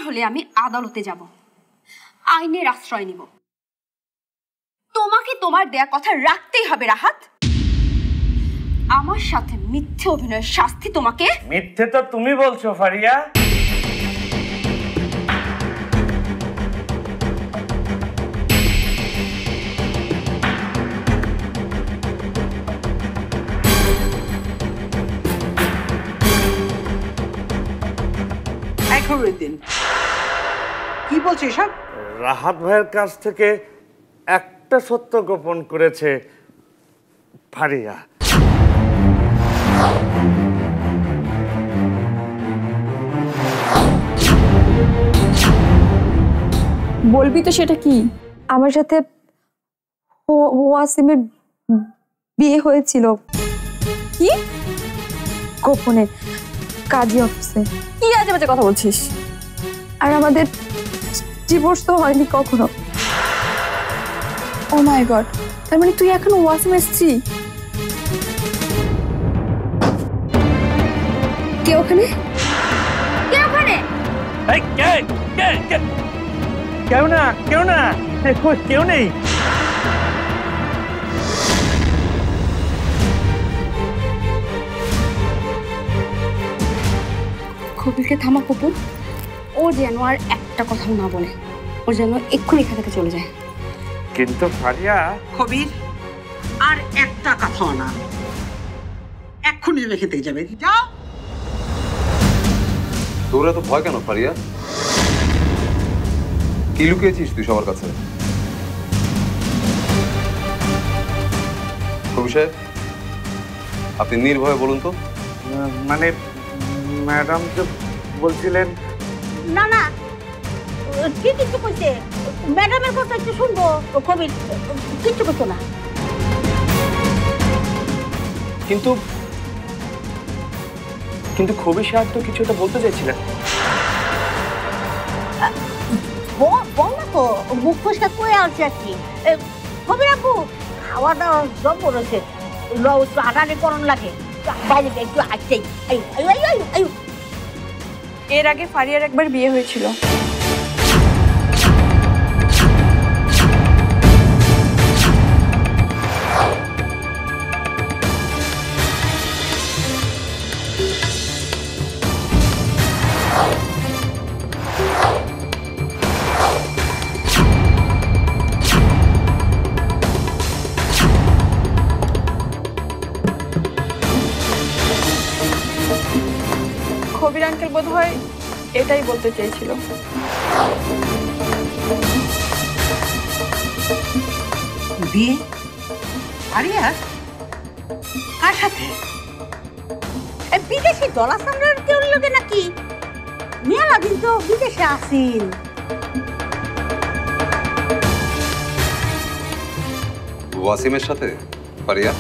হলে আমি আদালতে যাব, আইনের আশ্রয় নিব। তোমাকে তোমার দেয়া কথা রাখতেই হবে রাহাত। আমার সাথে মিথ্যে অভিনয়ের শাস্তি তোমাকে। মিথ্যে তো তুমি বলছো ফারিয়া। কি বলছে এসব? রাহাত ভাইয়ের কাছ থেকে একটা সত্য গোপন করেছে ফারিয়া। বলবি তো সেটা কি? আমার সাথে ওয়াসিমের বিয়ে হয়েছিল। কি? গোপনে, কাজী অফিসে। কি আজে বাজে কথা বলছিস? আর আমাদের ডিভোর্স তো হয়নি কখনো। ও মাই গড, তার মানে তুই এখন ওয়াসিমের স্ত্রী? কে ওখানে? কে ওখানে? কেউ না, কেউ না, কেউ নেই। কবিরকে থামা কপু, ও যেন আর একটা কথাও না বলে, ও যেন এক্ষুনি এখান থেকে চলে যায়। কিন্তু ফারিয়া। কবির, আর একটা কথাও না, এক্ষুনি রেখে থেকে যাবে। যাও। তোর এত ভয় কেন ফারিয়া? কি লুকিয়েছিস তুই সবার কাছে? কবি সাহেব, আপনি নির্ভয়ে বলুন তো। মানে ম্যাডাম তো বলছিলেন। না না, কি কিছু কইছে? ম্যাডামের কথা একটু শুনবো। কবির কিচ্ছু করতো না। কিন্তু কিন্তু কবি সাহেব তো কিছু একটা বলতে চাইছিলেন। বল না তো, মুখ ফসকা কয়ে আসছে আর কি। কবির আপু, খাওয়া দাওয়া জব রয়েছে, একটু হাঁটাহাঁটি করণ লাগে, বাইরে একটু হাঁটতেই। এর আগে ফারিয়ার একবার বিয়ে হয়েছিল। কবির আঙ্কেল বোধহয় এটাই বলতে চেয়েছিল। বিয়ে? আরিয়া কার সাথে? বিদেশি ডলার সামনের কেউ লোকে নাকি? মেলা দিন তো বিদেশে আসিল। ওয়াসিমের সাথে ফারিয়া?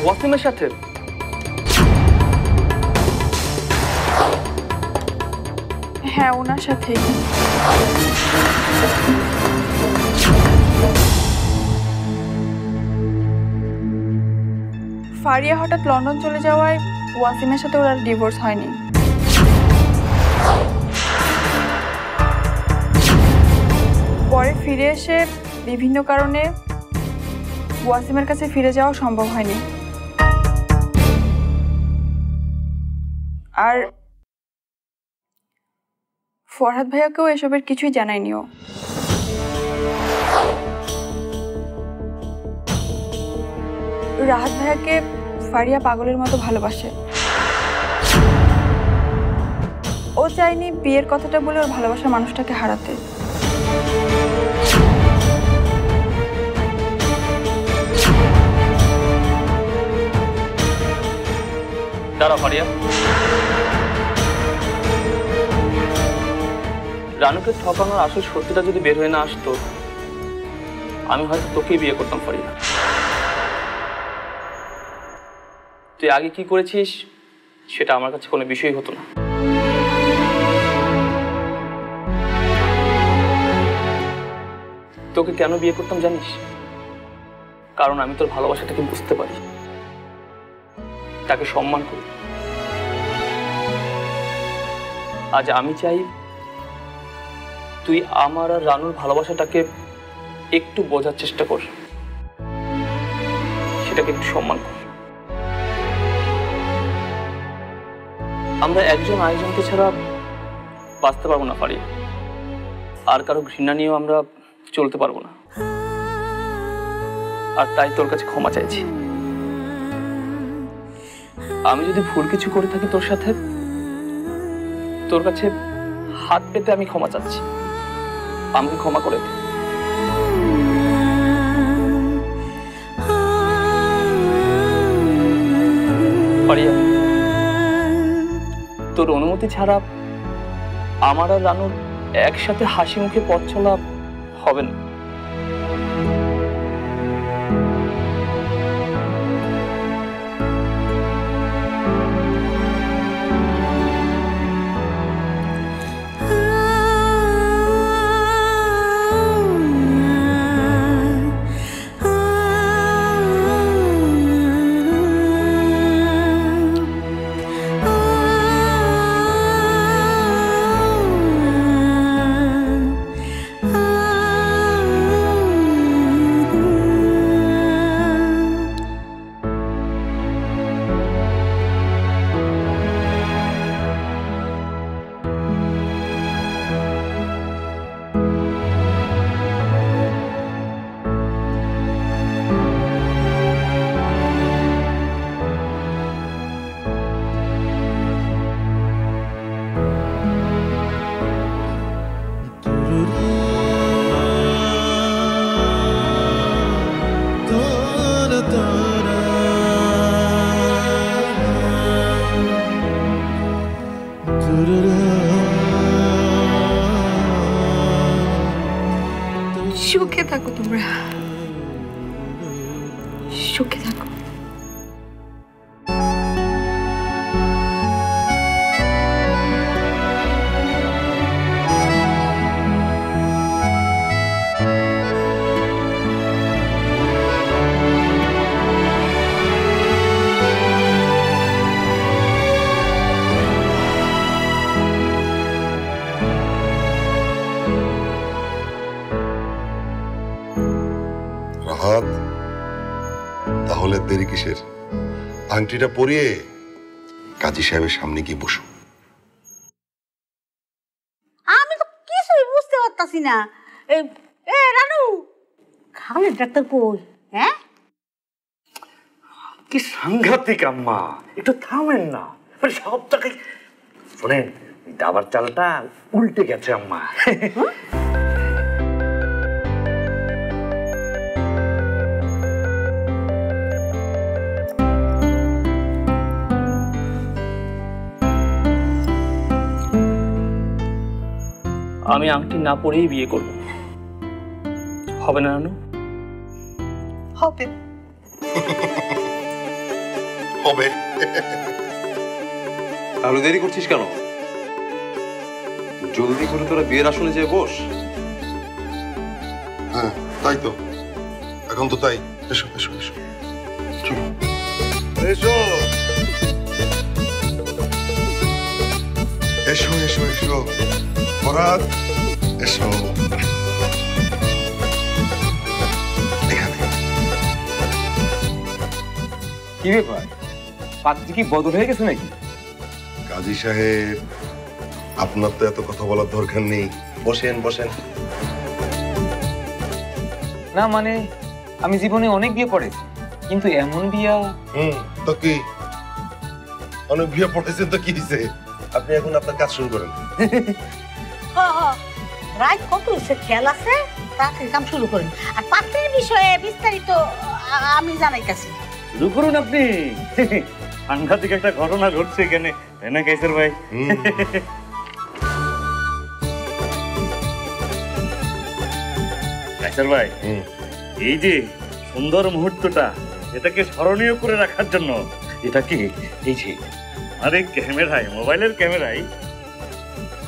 ওয়াসিমের সাথে? হ্যাঁ, ওনার সাথে। ফারিয়া হঠাৎ লন্ডন চলে যাওয়ায় ওয়াসিমের সাথে ওর আর ডিভোর্স হয়নি। পরে ফিরে এসে বিভিন্ন কারণে ওয়াসিমের কাছে ফিরে যাওয়া সম্ভব হয়নি। আর ফরহাদ ভাইয়াকেও এসবের কিছুই জানায়নি ও। রাহাত ভাইয়াকে ফারিয়া পাগলের মতো ভালোবাসে। ও চায়নি বিয়ের কথাটা বলে ওর ভালোবাসার মানুষটাকে হারাতে। দাঁড়া ফারিয়া, রানুকে ঠকানোর আসল সত্যিটা যদি বের হয়ে না আসতো, আমি হয়তো তোকেই বিয়ে করতাম ফারিয়া। তুই আগে কি করেছিস সেটা আমার কাছে কোনো বিষয় হতো না। তোকে কেন বিয়ে করতাম জানিস? কারণ আমি তোর ভালোবাসাটাকে বুঝতে পারি, তাকে সম্মান করি, আজ আমি চাই তুই আমার আর রানুর ভালোবাসাটাকে একটু বোঝার চেষ্টা কর, সেটাকে একটু সম্মান কর। আমরা একজন আরেকজনকে ছাড়া বাঁচতে পারবো না পারি, আর কারো ঘৃণা নিয়েও আমরা চলতে পারবো না। আর তাই তোর কাছে ক্ষমা চাইছি। আমি যদি ভুল কিছু করে থাকি তোর সাথে, তোর কাছে হাত পেতে আমি ক্ষমা চাচ্ছি, আমাকে ক্ষমা করে দে। পারিয়া, তোর অনুমতি ছাড়া আমার আর রানুর একসাথে হাসি মুখে পথ চলা হবে না। সুখে থাকো তোমরা, সুখে থাকো। রাহাত, তাহলে দেরি কিসের? আংটিটা পরিয়ে কাজী সাহেবের সামনে গিয়ে বসো। আমি তো কিছুই বুঝতে পারতাছি না। এ রানু, খালের ডাক্তার কই? হ্যাঁ, কি সাংঘাতিক আম্মা, একটু থামেন না। সব জায়গায় শোনেন, দাবার চালটা উল্টে গেছে আম্মা। আমি আংটি না পরেই বিয়ে করব, হবে না রানু? হবে হবে। তাহলে দেরি করছিস কেন? জলদি করে তোরা বিয়ের আসনে যেয়ে বস। হ্যাঁ তাই তো, এখন তো তাই। এসো এসো এসো, চলো এসো এসো এসো এসো। ফরহাদ এসো। কি ব্যাপার, পাত্রী কি বদল হয়ে গেছে নাকি? কাজী সাহেব, আপনার তো এত কথা বলার দরকার নেই, বসেন বসেন। না মানে, আমি জীবনে অনেক বিয়ে পড়েছি, কিন্তু এমন বিয়া। তো কি, অনেক বিয়ে পড়েছেন তো কি হয়েছে? আপনি এখন আপনার কাজ শুরু করেন। রাত কত হয়েছে খেয়াল আছে? তাড়াতাড়ি কাম শুরু করেন। আর পাত্রের বিষয়ে বিস্তারিত আমি জানাইতেছি। শুরু করুন আপনি। সাংঘাতিক একটা ঘটনা ঘটছে এখানে, তাই না কাইসার ভাই? কাইসার ভাই, এই যে সুন্দর মুহূর্তটা, এটাকে স্মরণীয় করে রাখার জন্য এটাকে এই যে আরে ক্যামেরায়, মোবাইলের ক্যামেরায়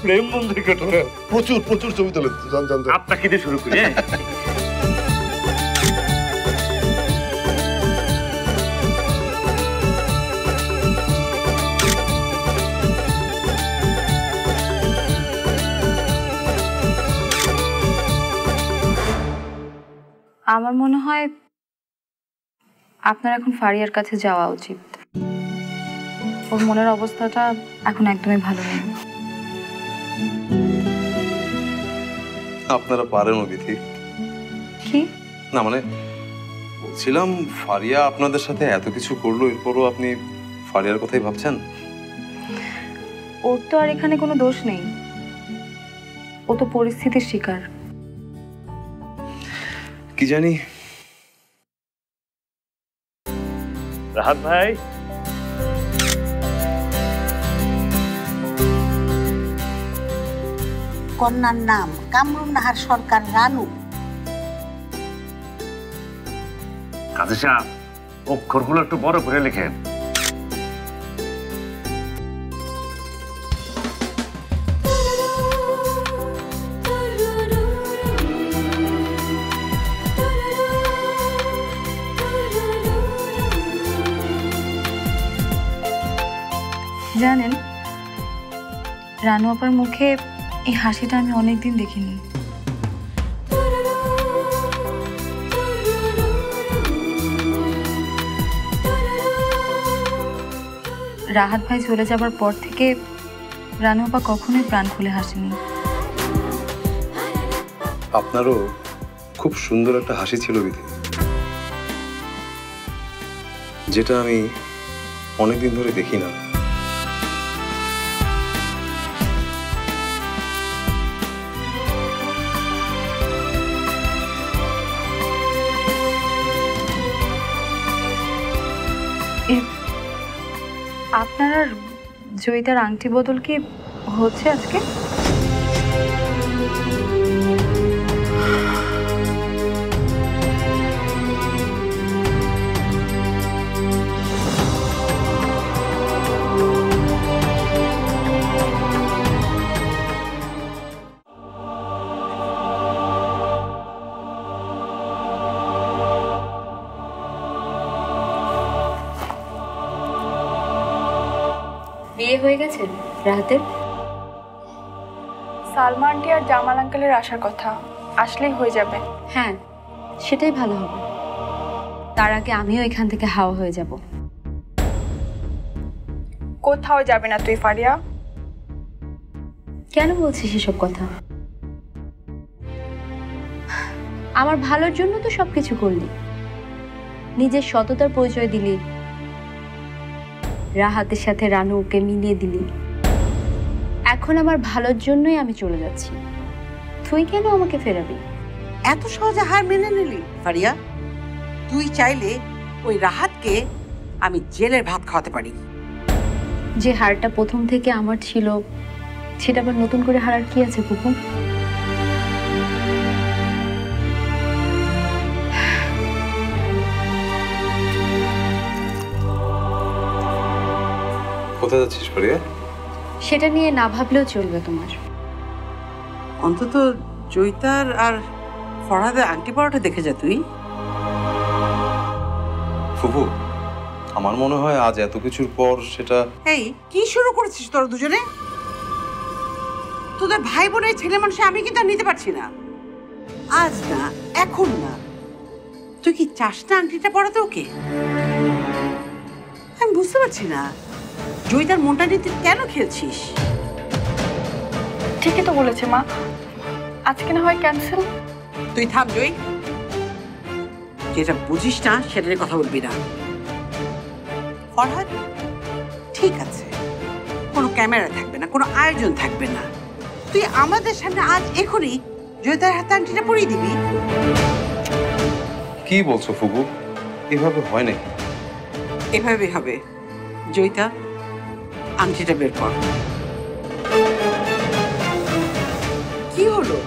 প্রেম বন্ধু ঘটনা প্রচুর প্রচুর ছবি তোলেন। জান জান জান। আপনাকে দিয়ে শুরু করি। হ্যাঁ, আমার মনে হয় আপনার এখন ফারিয়ার কাছে যাওয়া উচিত। ওর মনের অবস্থাটা এখন একদমই ভালো নেই। আপনারা পারেন অতিথি। কি? না মানে বলছিলাম, ফারিয়া আপনাদের সাথে এত কিছু করলো, এরপরও আপনি ফারিয়ার কথাই ভাবছেন? ওর তো আর এখানে কোনো দোষ নেই, ও তো পরিস্থিতির শিকার। কি জানি। রাহাত ভাই, কন্যার নাম কামরুন নাহার সরকার রানু। কাজী সাহেব অক্ষরগুলো একটু বড় করে লেখেন। জানেন, রানু আপার মুখে এই হাসিটা আমি অনেকদিন দেখিনি। রাহাত ভাই চলে যাবার পর থেকে রানু আপা কখনোই প্রাণ খুলে হাসেনি। আপনারও খুব সুন্দর একটা হাসি ছিল বিধি, যেটা আমি অনেকদিন ধরে দেখি না। আপনার আর জয়িতার আংটি বদল কি হচ্ছে আজকে? বিয়ে হয়ে গেছে রাহাতের? সালমা আন্টি আর জামাল আঙ্কেলের আসার কথা, আসলেই হয়ে যাবে। হ্যাঁ, সেটাই ভালো হবে। তার আগে আমিও এখান থেকে হাওয়া হয়ে যাব। কোথাও যাবে না তুই ফারিয়া। কেন বলছিস এসব কথা? আমার ভালোর জন্য তো সবকিছু করলি, নিজের সততার পরিচয় দিলি, রাহাতের সাথে রানুকে মিলিয়ে দিলি। এখন আমার ভালোর জন্যই আমি চলে যাচ্ছি, তুই কেন আমাকে ফেরাবি? এত সহজে হার মেনে নিলি ফারিয়া? তুই চাইলে ওই রাহাতকে আমি জেলের ভাত খাওয়াতে পারি। যে হারটা প্রথম থেকে আমার ছিল, সেটা আবার নতুন করে হারার কি আছে কুকু? কোথায় যাচ্ছিস ফারিয়া? সেটা নিয়ে না ভাবলেও চলবে তোমার। অন্তত জয়িতার আর ফরহাদের আংটি পরাটা দেখে যা তুই। ফুফু, আমার মনে হয় আজ এত কিছুর পর সেটা। এই কি শুরু করেছিস তোরা দুজনে? তোদের ভাই বোনের ছেলে মানুষে আমি কিন্তু আর নিতে পারছি না। আজ না, এখন না। তুই কি চাস না আংটিটা পরাতে ওকে? আমি বুঝতে পারছি না জয়িতার মনটা নিয়ে তুই কেন খেলছিস? ঠিকই তো বলেছে মা, আজকে না হয় ক্যান্সেল। তুই থাম জয়ী, যেটা বুঝিস না সেটা নিয়ে কথা বলবি না। ফরহাদ, ঠিক আছে, কোনো ক্যামেরা থাকবে না, কোনো আয়োজন থাকবে না, তুই আমাদের সামনে আজ এখনই জয়িতার হাতে আংটিটা পরিয়ে দিবি? কি বলছো ফুফু? এভাবে হয় নাকি? এভাবে হবে। জয়িতা, আংটিটা বের কর। কি হলো?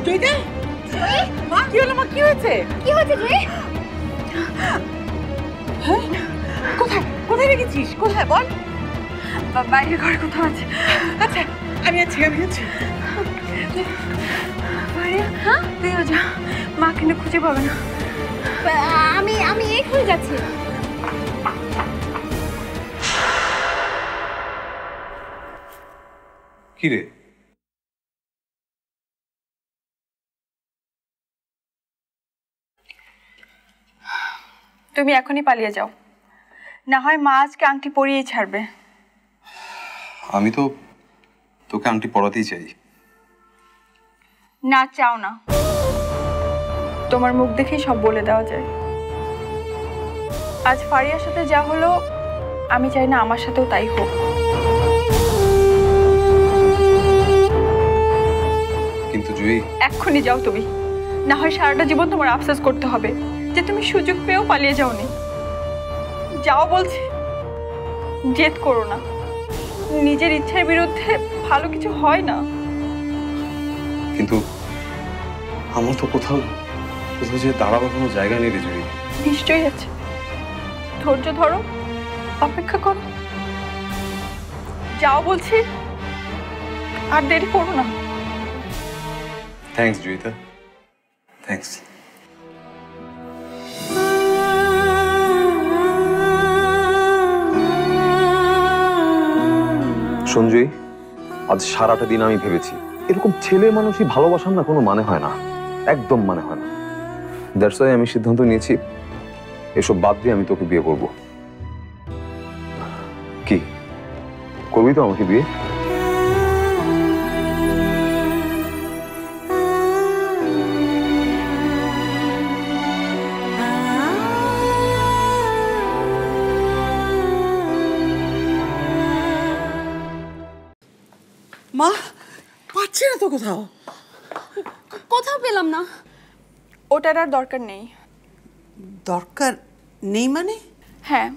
জয়িতা, মা কি হলো? মা কি হয়েছে? কি হয়েছে রে? হ্যাঁ? কোথায় কোথায় রেখেছিস? কোথায় বল? বাইরে ঘরে কোথাও আছে। আচ্ছা, আমি আছি। ফারিয়া, হ্যাঁ তুইও যা, মা কিন্তু খুঁজে পাবে না। আমি এখনই যাচ্ছি। কি রে, তুমি এখনই পালিয়ে যাও, না হয় মা আজকে আংটি পরিয়েই ছাড়বে। আমি তো তোকে আংটি পরাতেই চাই। না, চাও না। তোমার মুখ দেখেই সব বলে দেওয়া যায়। আজ ফারিয়ার সাথে যা হলো, আমি চাই না আমার সাথেও তাই হোক। কিন্তু জুই, এক্ষুনি যাও তুমি, না হয় সারাটা জীবন তোমার আফসোস করতে হবে যে তুমি সুযোগ পেয়েও পালিয়ে যাওনি। যাও বলছি, জেদ করো না। নিজের ইচ্ছার বিরুদ্ধে ভালো কিছু হয় না। কিন্তু আমার তো কোথাও যে দাঁড়াবার কোনো জায়গা নেই রে জুই। নিশ্চয়ই আছে, ধৈর্য ধরো, অপেক্ষা করো। যাও বলছি, আর দেরি করো না। Thanks জুইতা, thanks. সঞ্জয়, আজ সারাটা দিন আমি ভেবেছি এরকম ছেলে মানুষই ভালোবাসার না কোনো মানে হয় না, একদম মানে হয় না। দ্যাটস ওয়াই আমি সিদ্ধান্ত নিয়েছি এসব বাদ দিয়ে আমি তোকে বিয়ে করব। কি করবি তো আমাকে বিয়ে? মা, পাচ্ছি না তো কোথাও। কোথাও পেলাম না। ওটার আর দরকার নেই। দরকার নেই মানে? হ্যাঁ,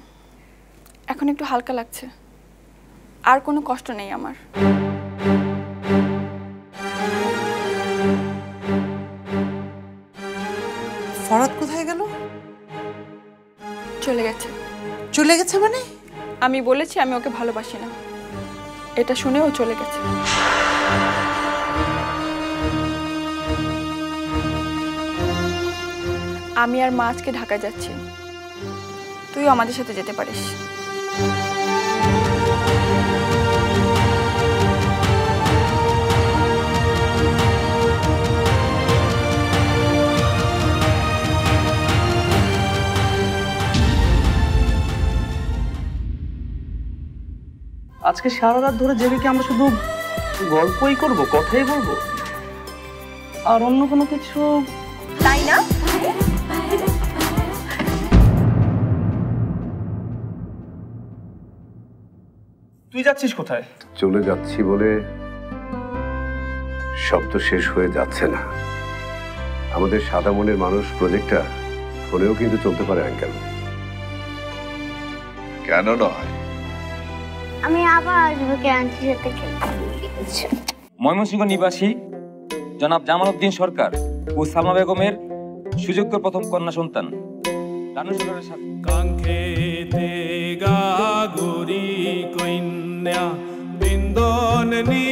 এখন একটু হালকা লাগছে, আর কোনো কষ্ট নেই আমার। ফরাদ কোথায় গেল? চলে গেছে। চলে গেছে মানে? আমি বলেছি আমি ওকে ভালোবাসি না, এটা শুনেও চলে গেছে। আমি আর মা আজকে ঢাকায় যাচ্ছি, তুইও আমাদের সাথে যেতে পারিস। আজকে সারা রাত ধরে জেগে কি আমরা শুধু গল্পই করব, কথাই বলবো, আর অন্য কোনো কিছু? তাই না? তুই যাচ্ছিস কোথায়? চলে যাচ্ছি বলে শব্দ শেষ হয়ে যাচ্ছে না। আমাদের সাদা মনের মানুষ প্রজেক্টটা ফোনেও কিন্তু চলতে পারে আঙ্কেল। কেন নয়? আমি আবার আসবো আন্টির সাথে খেলতে। ময়মনসিংহ নিবাসী জনাব জামাল উদ্দিন সরকার ও সালমা বেগমের সুযোগ্য প্রথম কন্যা সন্তান রানু সরকারের সাথে কন্যা বিন্দন নি